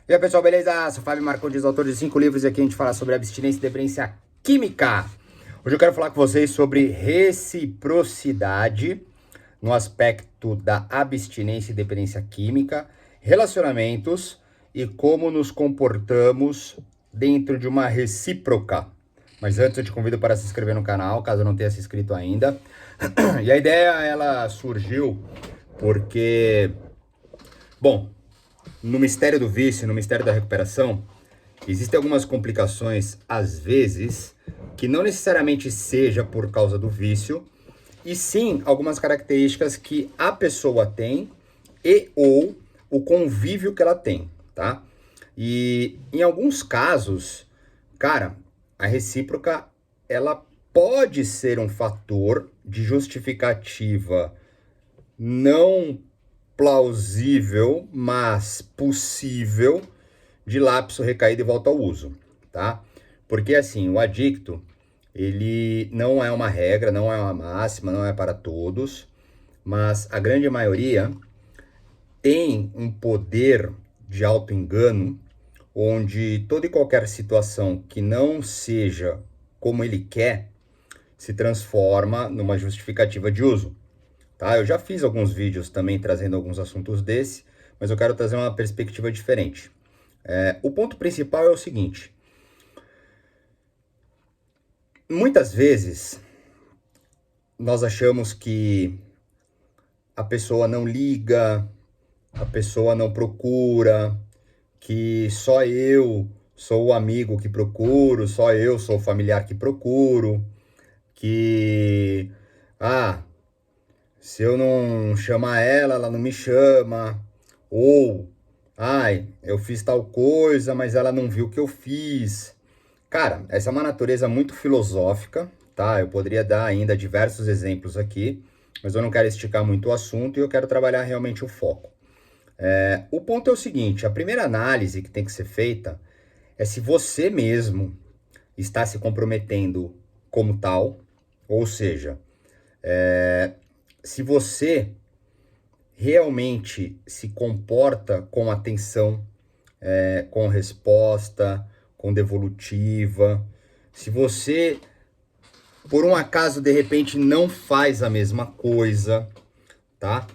E aí, pessoal, beleza? Sou o Fábio Marcondes, autor de 5 livros, e aqui a gente fala sobre abstinência e dependência química. Hoje eu quero falar com vocês sobre reciprocidade no aspecto da abstinência e dependência química, relacionamentos e como nos comportamos dentro de uma recíproca. Mas antes eu te convido para se inscrever no canal, caso não tenha se inscrito ainda. E a ideia, ela surgiu porque, bom, no mistério do vício, no mistério da recuperação, existem algumas complicações, às vezes, que não necessariamente seja por causa do vício, e sim algumas características que a pessoa tem e ou o convívio que ela tem, tá? E em alguns casos, cara, a recíproca, ela pode ser um fator de justificativa não plausível, mas possível, de lapso, recaída e volta ao uso, tá? Porque assim, o adicto, ele não é uma regra, não é uma máxima, não é para todos, mas a grande maioria tem um poder de auto-engano, onde toda e qualquer situação que não seja como ele quer, se transforma numa justificativa de uso. Tá? Eu já fiz alguns vídeos também trazendo alguns assuntos desse, mas eu quero trazer uma perspectiva diferente. O ponto principal é o seguinte: muitas vezes nós achamos que a pessoa não liga, a pessoa não procura, que só eu sou o amigo que procuro, só eu sou o familiar que procuro, que, se eu não chamar ela, ela não me chama. Ou, eu fiz tal coisa, mas ela não viu o que eu fiz. Cara, essa é uma natureza muito filosófica, tá? Eu poderia dar ainda diversos exemplos aqui, mas eu não quero esticar muito o assunto e eu quero trabalhar realmente o foco. O ponto é o seguinte: a primeira análise que tem que ser feita é se você mesmo está se comprometendo como tal, ou seja, se você realmente se comporta com atenção, com resposta, com devolutiva, se você, por um acaso, de repente não faz a mesma coisa, tá?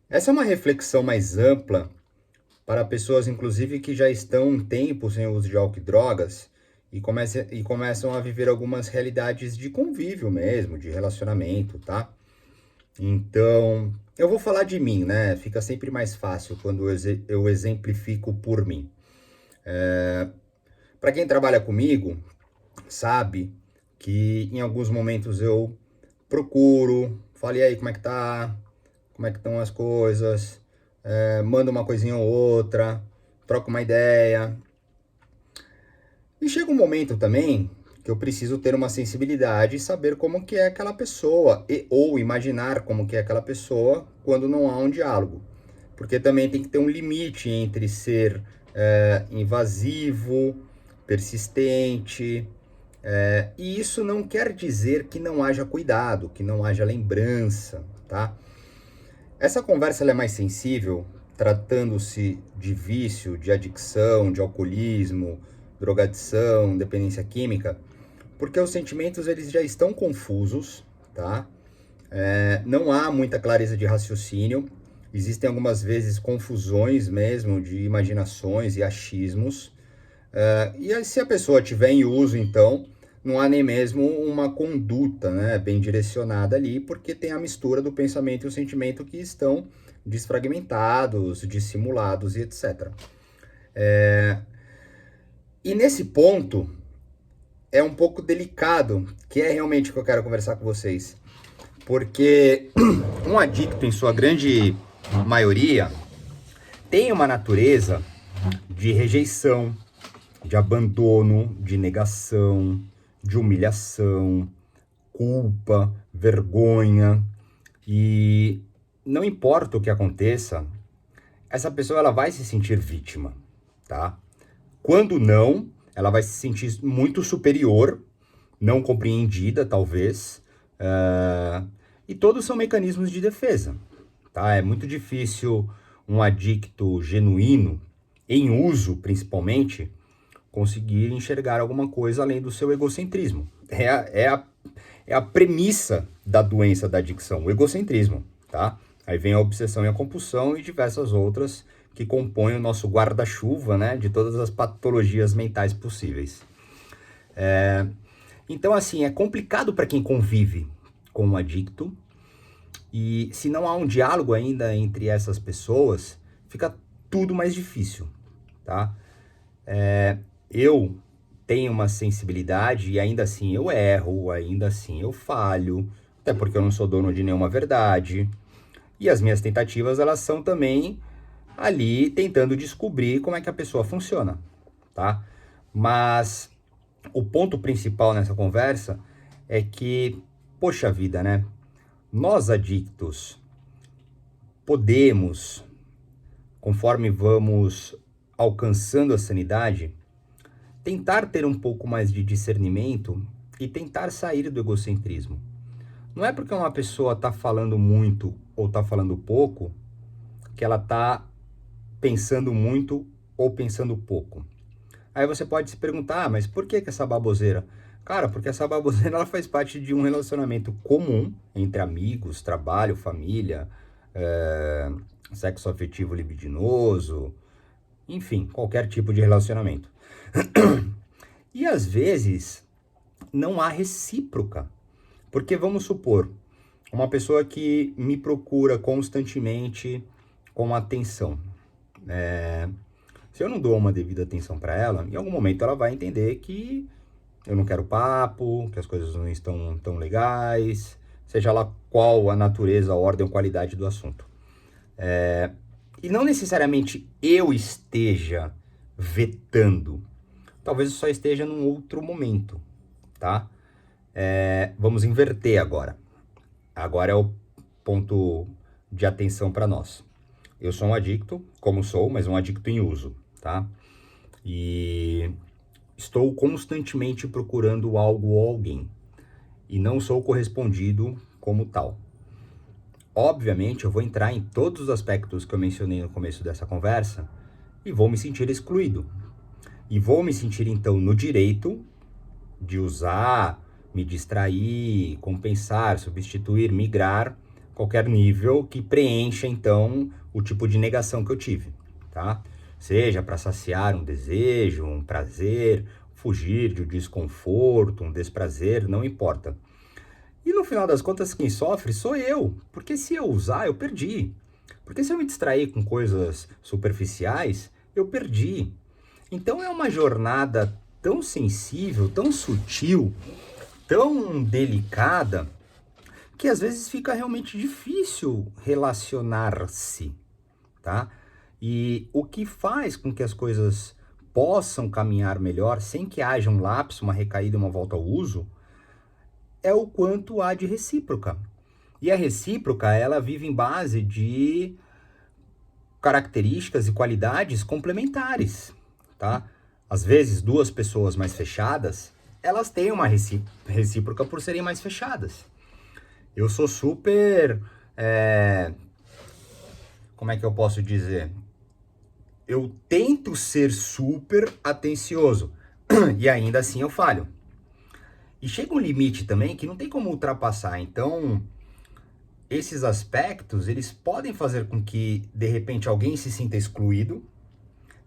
Essa é uma reflexão mais ampla para pessoas, inclusive, que já estão um tempo sem o uso de álcool e drogas e começam a viver algumas realidades de convívio mesmo, de relacionamento, tá? Então, eu vou falar de mim, né? Fica sempre mais fácil quando eu exemplifico por mim. Para quem trabalha comigo, sabe que em alguns momentos eu procuro, falo, e aí, como é que tá? Como é que estão as coisas? Mando uma coisinha ou outra, troco uma ideia. E chega um momento também que eu preciso ter uma sensibilidade e saber como que é aquela pessoa, ou imaginar como que é aquela pessoa quando não há um diálogo. Porque também tem que ter um limite entre ser invasivo, persistente, e isso não quer dizer que não haja cuidado, que não haja lembrança, tá? Essa conversa ela é mais sensível, tratando-se de vício, de adicção, de alcoolismo, drogadição, dependência química, porque os sentimentos eles já estão confusos, tá? Não há muita clareza de raciocínio, existem algumas vezes confusões mesmo de imaginações e achismos. E aí, se a pessoa tiver em uso, então, não há nem mesmo uma conduta, né, bem direcionada ali, porque tem a mistura do pensamento e o sentimento que estão desfragmentados, dissimulados e etc. E nesse ponto, é um pouco delicado, que é realmente o que eu quero conversar com vocês. Porque um adicto, em sua grande maioria, tem uma natureza de rejeição, de abandono, de negação, de humilhação, culpa, vergonha. E não importa o que aconteça, essa pessoa ela vai se sentir vítima, tá? Quando não, ela vai se sentir muito superior, não compreendida, talvez. E todos são mecanismos de defesa, tá? É muito difícil um adicto genuíno em uso principalmente, conseguir enxergar alguma coisa além do seu egocentrismo. É a premissa da doença da adicção, o egocentrismo, tá? Aí vem a obsessão e a compulsão e diversas outras que compõem o nosso guarda-chuva, né, de todas as patologias mentais possíveis. Então, assim, é complicado para quem convive com um adicto, e se não há um diálogo ainda entre essas pessoas, fica tudo mais difícil, tá? Eu tenho uma sensibilidade e ainda assim eu erro, ainda assim eu falho, até porque eu não sou dono de nenhuma verdade. E as minhas tentativas, elas são também ali tentando descobrir como é que a pessoa funciona, tá? Mas o ponto principal nessa conversa é que, poxa vida, né? Nós adictos podemos, conforme vamos alcançando a sanidade, tentar ter um pouco mais de discernimento e tentar sair do egocentrismo. Não é porque uma pessoa está falando muito ou está falando pouco que ela está pensando muito ou pensando pouco. Aí você pode se perguntar, mas por que essa baboseira? Cara, porque essa baboseira ela faz parte de um relacionamento comum entre amigos, trabalho, família, sexo afetivo libidinoso, enfim, qualquer tipo de relacionamento. E às vezes não há recíproca. Porque vamos supor, uma pessoa que me procura constantemente com atenção. Se eu não dou uma devida atenção para ela, em algum momento ela vai entender que eu não quero papo, que as coisas não estão tão legais, seja lá qual a natureza, a ordem ou qualidade do assunto. E não necessariamente eu esteja vetando, talvez eu só esteja num outro momento, tá? Vamos inverter agora. Agora é o ponto de atenção para nós. Eu sou um adicto, como sou, mas um adicto em uso, tá? E estou constantemente procurando algo ou alguém. E não sou correspondido como tal. Obviamente, eu vou entrar em todos os aspectos que eu mencionei no começo dessa conversa e vou me sentir excluído. E vou me sentir, então, no direito de usar, me distrair, compensar, substituir, migrar, qualquer nível que preencha, então, o tipo de negação que eu tive, tá? Seja para saciar um desejo, um prazer, fugir de um desconforto, um desprazer, não importa. E no final das contas, quem sofre sou eu, porque se eu usar, eu perdi. Porque se eu me distrair com coisas superficiais, eu perdi. Então é uma jornada tão sensível, tão sutil, tão delicada, que às vezes fica realmente difícil relacionar-se, tá? E o que faz com que as coisas possam caminhar melhor, sem que haja um lapso, uma recaída, uma volta ao uso, é o quanto há de recíproca. E a recíproca, ela vive em base de características e qualidades complementares, tá? Às vezes, duas pessoas mais fechadas, elas têm uma recíproca por serem mais fechadas. Eu sou super... como é que eu posso dizer? Eu tento ser super atencioso e ainda assim eu falho. E chega um limite também que não tem como ultrapassar. Então, esses aspectos, eles podem fazer com que, de repente, alguém se sinta excluído.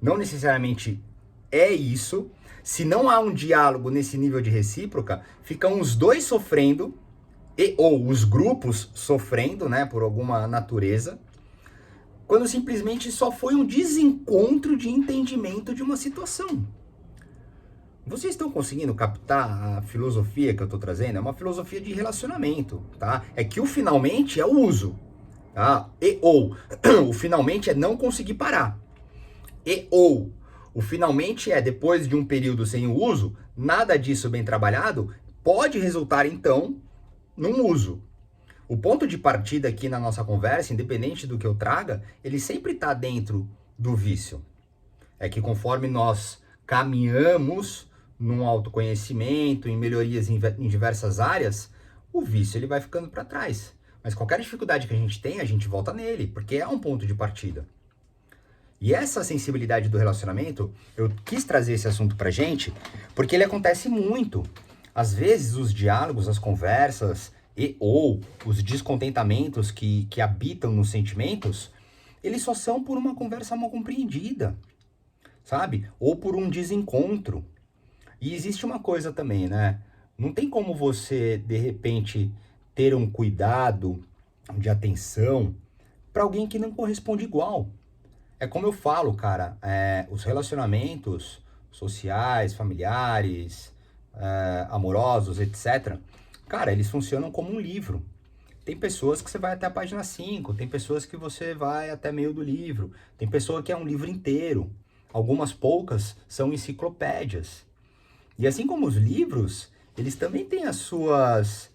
Não necessariamente é isso. Se não há um diálogo nesse nível de recíproca, ficam os dois sofrendo, ou os grupos sofrendo, né, por alguma natureza, quando simplesmente só foi um desencontro de entendimento de uma situação. Vocês estão conseguindo captar a filosofia que eu estou trazendo? É uma filosofia de relacionamento, tá? É que o finalmente é o uso, tá? O finalmente é não conseguir parar. O finalmente é, depois de um período sem o uso, nada disso bem trabalhado, pode resultar, então, num uso. O ponto de partida aqui na nossa conversa, independente do que eu traga, ele sempre está dentro do vício. É que conforme nós caminhamos num autoconhecimento, em melhorias em diversas áreas, o vício ele vai ficando para trás. Mas qualquer dificuldade que a gente tem, a gente volta nele, porque é um ponto de partida. E essa sensibilidade do relacionamento, eu quis trazer esse assunto pra gente, porque ele acontece muito. Às vezes, os diálogos, as conversas e ou os descontentamentos que habitam nos sentimentos, eles só são por uma conversa mal compreendida, sabe? Ou por um desencontro. E existe uma coisa também, né? Não tem como você, de repente, ter um cuidado de atenção para alguém que não corresponde igual. É como eu falo, cara, os relacionamentos sociais, familiares, amorosos, etc. Cara, eles funcionam como um livro. Tem pessoas que você vai até a página 5, tem pessoas que você vai até meio do livro, tem pessoa que é um livro inteiro. Algumas poucas são enciclopédias. E assim como os livros, eles também têm as suas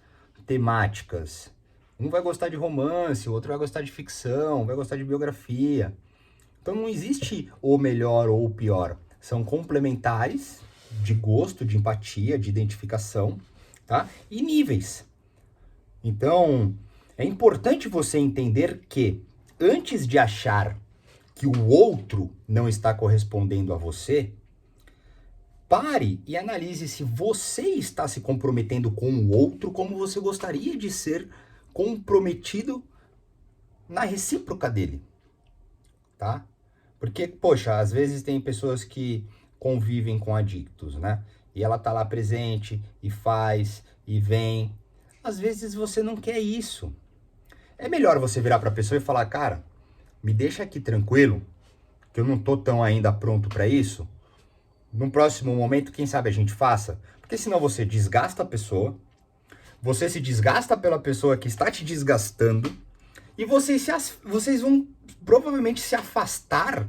temáticas. Um vai gostar de romance, o outro vai gostar de ficção, vai gostar de biografia. Então não existe o melhor ou o pior. São complementares de gosto, de empatia, de identificação, tá? E níveis. Então, é importante você entender que antes de achar que o outro não está correspondendo a você, pare e analise se você está se comprometendo com o outro como você gostaria de ser comprometido na recíproca dele, tá? Porque, poxa, às vezes tem pessoas que convivem com adictos, né? E ela tá lá presente e faz e vem. Às vezes você não quer isso. É melhor você virar pra pessoa e falar, cara, me deixa aqui tranquilo, que eu não tô tão ainda pronto pra isso. Num próximo momento, quem sabe a gente faça? Porque senão você desgasta a pessoa, você se desgasta pela pessoa que está te desgastando, e vocês vão provavelmente se afastar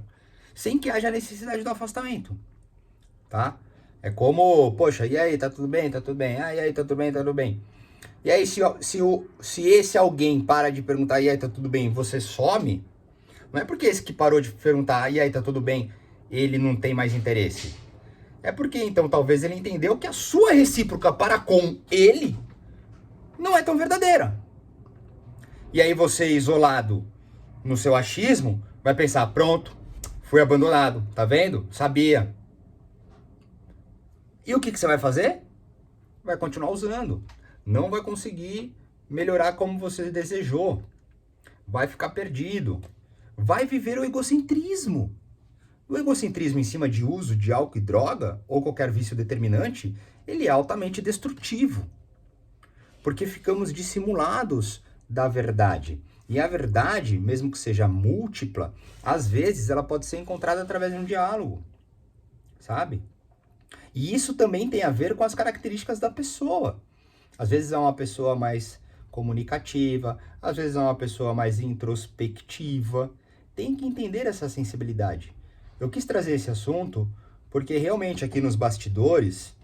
sem que haja necessidade do afastamento, tá? É como, poxa, e aí, tá tudo bem? Tá tudo bem? Ah, e aí, tá tudo bem? Tá tudo bem? E aí, se esse alguém para de perguntar, e aí, tá tudo bem? Você some, não é porque esse que parou de perguntar, e aí, tá tudo bem? Ele não tem mais interesse. É porque, então, talvez ele entendeu que a sua recíproca para com ele não é tão verdadeira. E aí você, isolado no seu achismo, vai pensar, pronto, fui abandonado, tá vendo? Sabia. E o que você vai fazer? Vai continuar usando. Não vai conseguir melhorar como você desejou. Vai ficar perdido. Vai viver o egocentrismo. O egocentrismo em cima de uso de álcool e droga, ou qualquer vício determinante, ele é altamente destrutivo. Porque ficamos dissimulados da verdade. E a verdade, mesmo que seja múltipla, às vezes ela pode ser encontrada através de um diálogo, sabe? E isso também tem a ver com as características da pessoa. Às vezes é uma pessoa mais comunicativa, às vezes é uma pessoa mais introspectiva. Tem que entender essa sensibilidade. Eu quis trazer esse assunto porque realmente aqui nos bastidores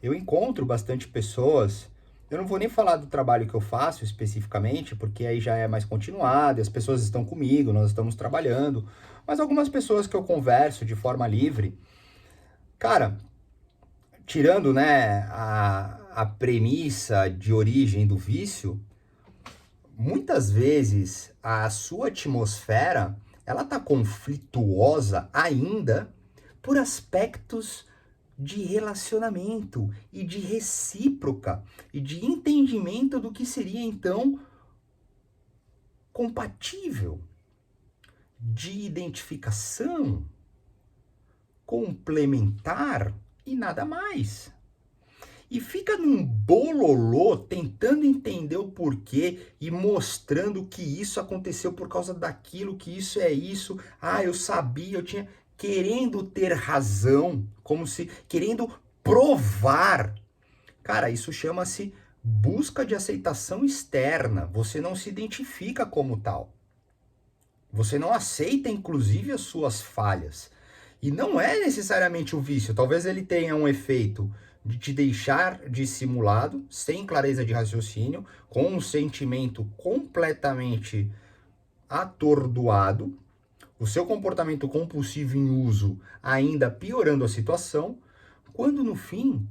eu encontro bastante pessoas. Eu não vou nem falar do trabalho que eu faço especificamente, porque aí já é mais continuado, e as pessoas estão comigo, nós estamos trabalhando. Mas algumas pessoas que eu converso de forma livre, cara, tirando, né, a premissa de origem do vício, muitas vezes a sua atmosfera, ela tá conflituosa ainda por aspectos de relacionamento e de recíproca e de entendimento do que seria então compatível, de identificação, complementar e nada mais. E fica num bololô tentando entender o porquê e mostrando que isso aconteceu por causa daquilo, que isso é isso. Ah, eu sabia, eu tinha. Querendo ter razão, como se. Querendo provar. Cara, isso chama-se busca de aceitação externa. Você não se identifica como tal. Você não aceita, inclusive, as suas falhas. E não é necessariamente o vício. Talvez ele tenha um efeito de te deixar dissimulado, sem clareza de raciocínio, com um sentimento completamente atordoado, o seu comportamento compulsivo em uso ainda piorando a situação, quando no fim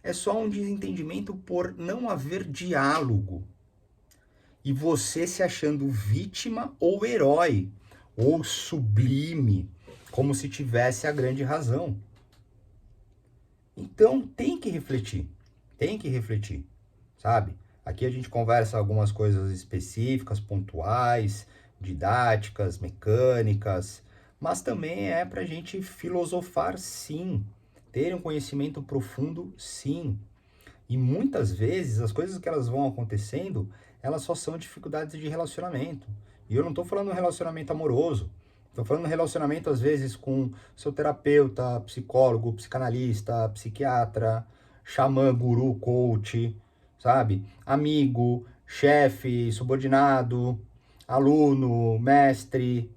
é só um desentendimento por não haver diálogo. E você se achando vítima ou herói, ou sublime, como se tivesse a grande razão. Então, tem que refletir, sabe? Aqui a gente conversa algumas coisas específicas, pontuais, didáticas, mecânicas, mas também é para a gente filosofar, sim, ter um conhecimento profundo, sim. E muitas vezes as coisas que elas vão acontecendo, elas só são dificuldades de relacionamento. E eu não estou falando relacionamento amoroso, estou falando relacionamento às vezes com seu terapeuta, psicólogo, psicanalista, psiquiatra, xamã, guru, coach, sabe? Amigo, chefe, subordinado, aluno, mestre.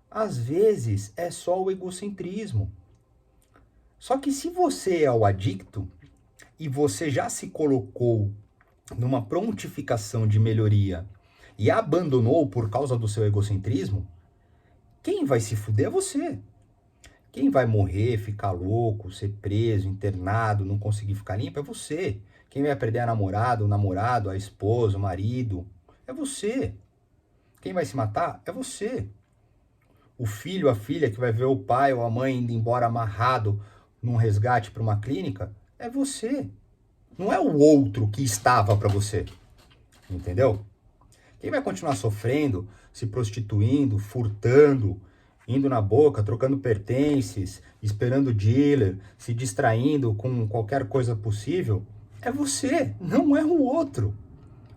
Às vezes é só o egocentrismo. Só que se você é o adicto e você já se colocou numa prontificação de melhoria e abandonou por causa do seu egocentrismo, quem vai se fuder é você. Quem vai morrer, ficar louco, ser preso, internado, não conseguir ficar limpo é você. Quem vai perder a namorada, o namorado, a esposa, o marido, é você. Quem vai se matar é você. O filho, a filha que vai ver o pai ou a mãe indo embora amarrado num resgate para uma clínica, é você. Não é o outro que estava para você. Entendeu? Quem vai continuar sofrendo, se prostituindo, furtando, indo na boca, trocando pertences, esperando dealer, se distraindo com qualquer coisa possível, é você, não é o outro.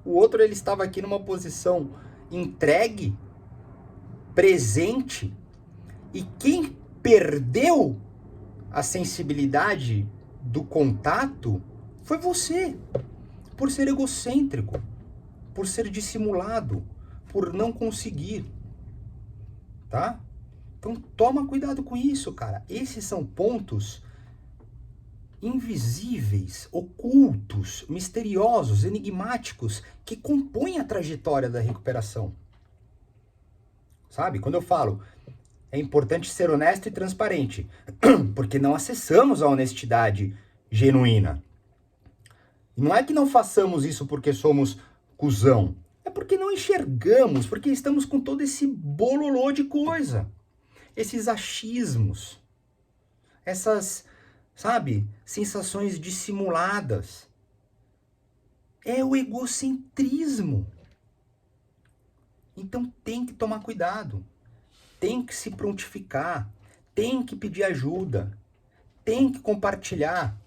O outro, ele estava aqui numa posição entregue, presente, e quem perdeu a sensibilidade do contato foi você, por ser egocêntrico, por ser dissimulado, por não conseguir, tá? Então toma cuidado com isso, cara. Esses são pontos invisíveis, ocultos, misteriosos, enigmáticos, que compõem a trajetória da recuperação. Sabe? Quando eu falo, é importante ser honesto e transparente, porque não acessamos a honestidade genuína. E não é que não façamos isso porque somos cuzão, é porque não enxergamos, porque estamos com todo esse bololô de coisa, esses achismos, essas, sabe, sensações dissimuladas. É o egocentrismo. Então tem que tomar cuidado, tem que se prontificar, tem que pedir ajuda, tem que compartilhar.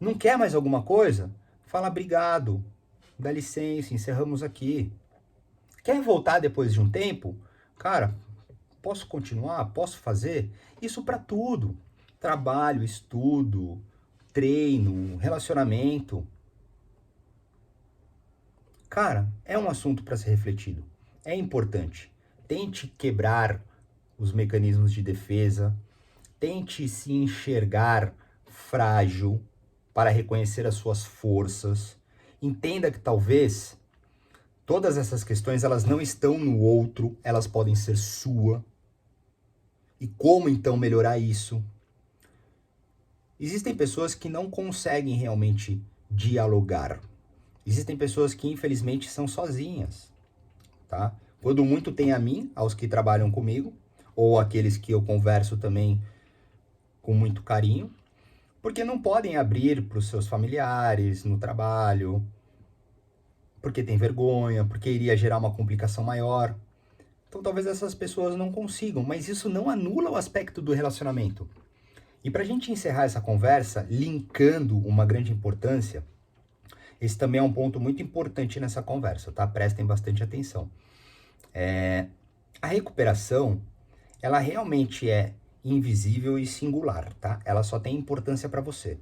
Não quer mais alguma coisa? Fala obrigado, dá licença, encerramos aqui. Quer voltar depois de um tempo? Cara, posso continuar? Posso fazer? Isso para tudo. Trabalho, estudo, treino, relacionamento. Cara, é um assunto para ser refletido. É importante. Tente quebrar os mecanismos de defesa. Tente se enxergar frágil para reconhecer as suas forças. Entenda que talvez todas essas questões elas não estão no outro, elas podem ser sua. E como então melhorar isso? Existem pessoas que não conseguem realmente dialogar. Existem pessoas que infelizmente são sozinhas, tá? Quando muito tem a mim, aos que trabalham comigo, ou aqueles que eu converso também com muito carinho, porque não podem abrir para os seus familiares no trabalho, porque tem vergonha, porque iria gerar uma complicação maior. Então talvez essas pessoas não consigam, mas isso não anula o aspecto do relacionamento. E para a gente encerrar essa conversa, linkando uma grande importância, esse também é um ponto muito importante nessa conversa, tá? Prestem bastante atenção. A recuperação, ela realmente é invisível e singular, tá? Ela só tem importância para você.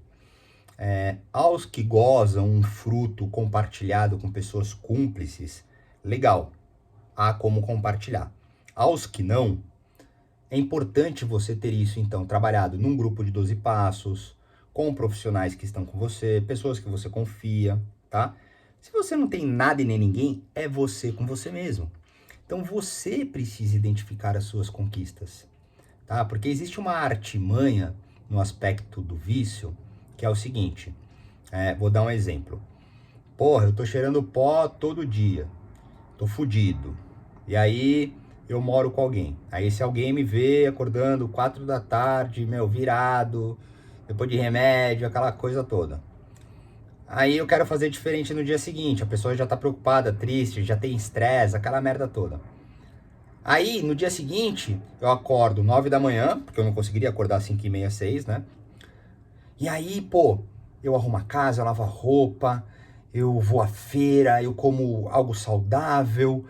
Aos que gozam um fruto compartilhado com pessoas cúmplices, legal, há como compartilhar. Aos que não, é importante você ter isso, então, trabalhado num grupo de 12 passos, com profissionais que estão com você, pessoas que você confia, tá? Se você não tem nada e nem ninguém, é você com você mesmo. Então, você precisa identificar as suas conquistas, tá? Porque existe uma artimanha no aspecto do vício, que é o seguinte, vou dar um exemplo. Porra, eu tô cheirando pó todo dia, tô fudido. E aí, eu moro com alguém. Aí esse alguém me vê acordando 4 da tarde, meu, virado, depois de remédio, aquela coisa toda. Aí eu quero fazer diferente no dia seguinte, a pessoa já tá preocupada, triste, já tem estresse, aquela merda toda. Aí, no dia seguinte, eu acordo 9 da manhã, porque eu não conseguiria acordar às 5 e meia, 6, né? E aí, pô, eu arrumo a casa, eu lavo a roupa, eu vou à feira, eu como algo saudável,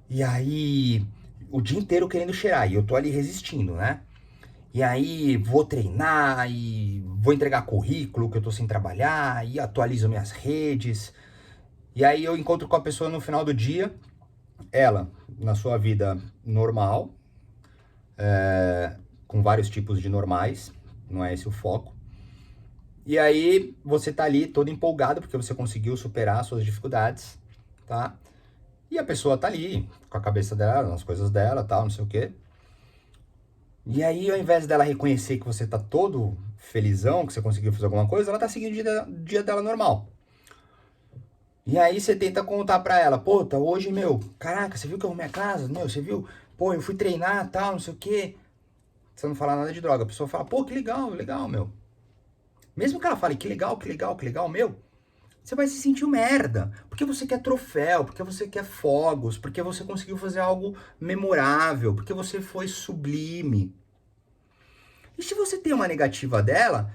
e aí o dia inteiro querendo cheirar, e eu tô ali resistindo, né? E aí vou treinar e vou entregar currículo que eu tô sem trabalhar, e atualizo minhas redes. E aí eu encontro com a pessoa no final do dia, ela na sua vida normal, com vários tipos de normais, não é esse o foco. E aí você tá ali todo empolgado porque você conseguiu superar suas dificuldades, tá? E a pessoa tá ali com a cabeça dela, nas coisas dela, tal, não sei o quê. E aí, ao invés dela reconhecer que você tá todo felizão, que você conseguiu fazer alguma coisa, ela tá seguindo o dia dela normal. E aí você tenta contar pra ela, pô, tá hoje, meu, caraca, você viu que eu arrumei a casa? Meu, você viu? Pô, eu fui treinar, tal, não sei o quê. Você não fala nada de droga. A pessoa fala, pô, que legal, legal, meu. Mesmo que ela fale, que legal, que legal, que legal, meu, você vai se sentir um merda. Porque você quer troféu, porque você quer fogos, porque você conseguiu fazer algo memorável, porque você foi sublime. E se você tem uma negativa dela,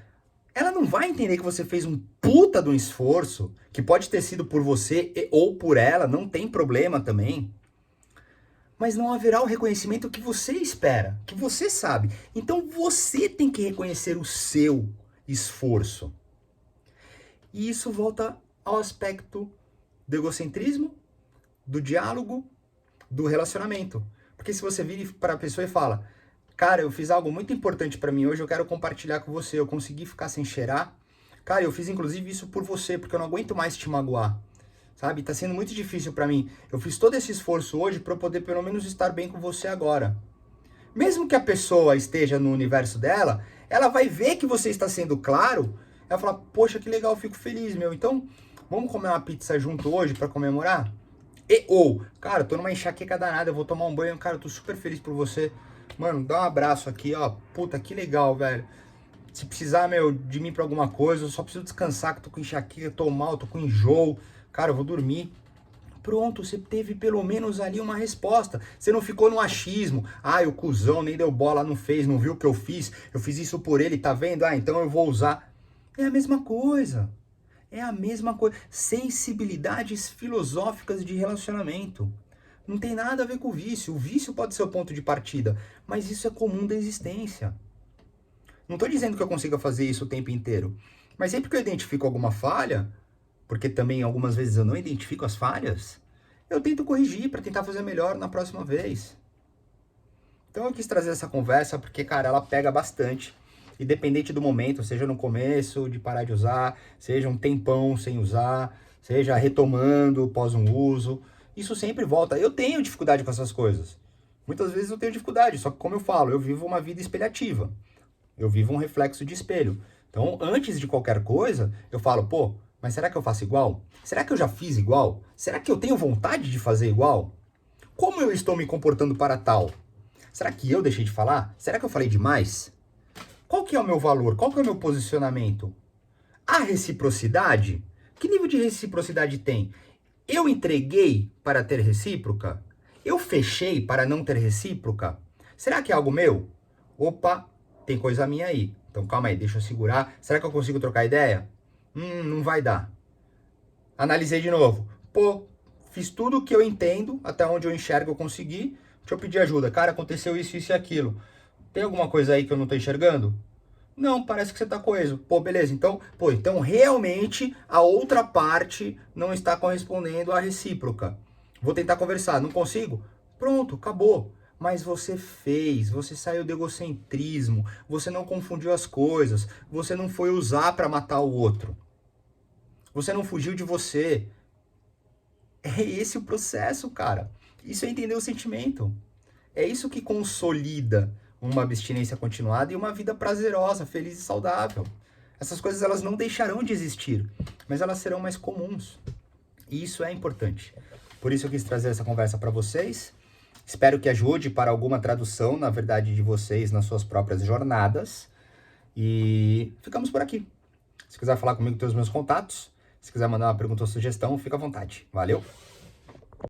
ela não vai entender que você fez um puta de um esforço, que pode ter sido por você ou por ela, não tem problema também. Mas não haverá o reconhecimento que você espera, que você sabe. Então você tem que reconhecer o seu esforço. E isso volta ao aspecto do egocentrismo, do diálogo, do relacionamento. Porque se você vira para a pessoa e fala, cara, eu fiz algo muito importante para mim hoje, eu quero compartilhar com você, eu consegui ficar sem cheirar. Cara, eu fiz inclusive isso por você, porque eu não aguento mais te magoar. Sabe? Tá sendo muito difícil para mim. Eu fiz todo esse esforço hoje para eu poder pelo menos estar bem com você agora. Mesmo que a pessoa esteja no universo dela, ela vai ver que você está sendo claro. Ela fala, poxa, que legal, fico feliz, meu. Então, vamos comer uma pizza junto hoje para comemorar? Ou, cara, tô numa enxaqueca danada, eu vou tomar um banho, cara, eu tô super feliz por você. Mano, dá um abraço aqui, ó. Puta, que legal, velho. Se precisar, meu, de mim pra alguma coisa, eu só preciso descansar, que eu tô com enxaqueca, tô mal, tô com enjoo. Cara, eu vou dormir. Pronto, você teve pelo menos ali uma resposta. Você não ficou no achismo. Ah, o cuzão nem deu bola, não fez, não viu o que eu fiz isso por ele, tá vendo? Ah, então eu vou usar. É a mesma coisa. É a mesma coisa. Sensibilidades filosóficas de relacionamento. Não tem nada a ver com o vício. O vício pode ser o ponto de partida, mas isso é comum da existência. Não estou dizendo que eu consiga fazer isso o tempo inteiro, mas sempre que eu identifico alguma falha, porque também algumas vezes eu não identifico as falhas, eu tento corrigir para tentar fazer melhor na próxima vez. Então eu quis trazer essa conversa porque, cara, ela pega bastante. Independente do momento, seja no começo de parar de usar, seja um tempão sem usar, seja retomando pós um uso, isso sempre volta. Eu tenho dificuldade com essas coisas. Muitas vezes eu tenho dificuldade, só que como eu falo, eu vivo uma vida espelhativa. Eu vivo um reflexo de espelho. Então, antes de qualquer coisa, eu falo, pô, mas será que eu faço igual? Será que eu já fiz igual? Será que eu tenho vontade de fazer igual? Como eu estou me comportando para tal? Será que eu deixei de falar? Será que eu falei demais? Qual que é o meu valor? Qual que é o meu posicionamento? A reciprocidade? Que nível de reciprocidade tem? Eu entreguei para ter recíproca? Eu fechei para não ter recíproca? Será que é algo meu? Opa, tem coisa minha aí. Então calma aí, deixa eu segurar. Será que eu consigo trocar ideia? Não vai dar. Analisei de novo. Pô, fiz tudo o que eu entendo, até onde eu enxergo eu consegui. Deixa eu pedir ajuda. Cara, aconteceu isso, isso e aquilo. Tem alguma coisa aí que eu não tô enxergando? Não, parece que você tá coeso. Pô, beleza. Então realmente a outra parte não está correspondendo à recíproca. Vou tentar conversar, não consigo? Pronto, acabou. Mas você fez, você saiu do egocentrismo, você não confundiu as coisas, você não foi usar para matar o outro. Você não fugiu de você. É esse o processo, cara. Isso é entender o sentimento. É isso que consolida uma abstinência continuada e uma vida prazerosa, feliz e saudável. Essas coisas elas não deixarão de existir, mas elas serão mais comuns. E isso é importante. Por isso eu quis trazer essa conversa para vocês. Espero que ajude para alguma tradução, na verdade, de vocês nas suas próprias jornadas. E ficamos por aqui. Se quiser falar comigo, tem os meus contatos. Se quiser mandar uma pergunta ou sugestão, fica à vontade. Valeu!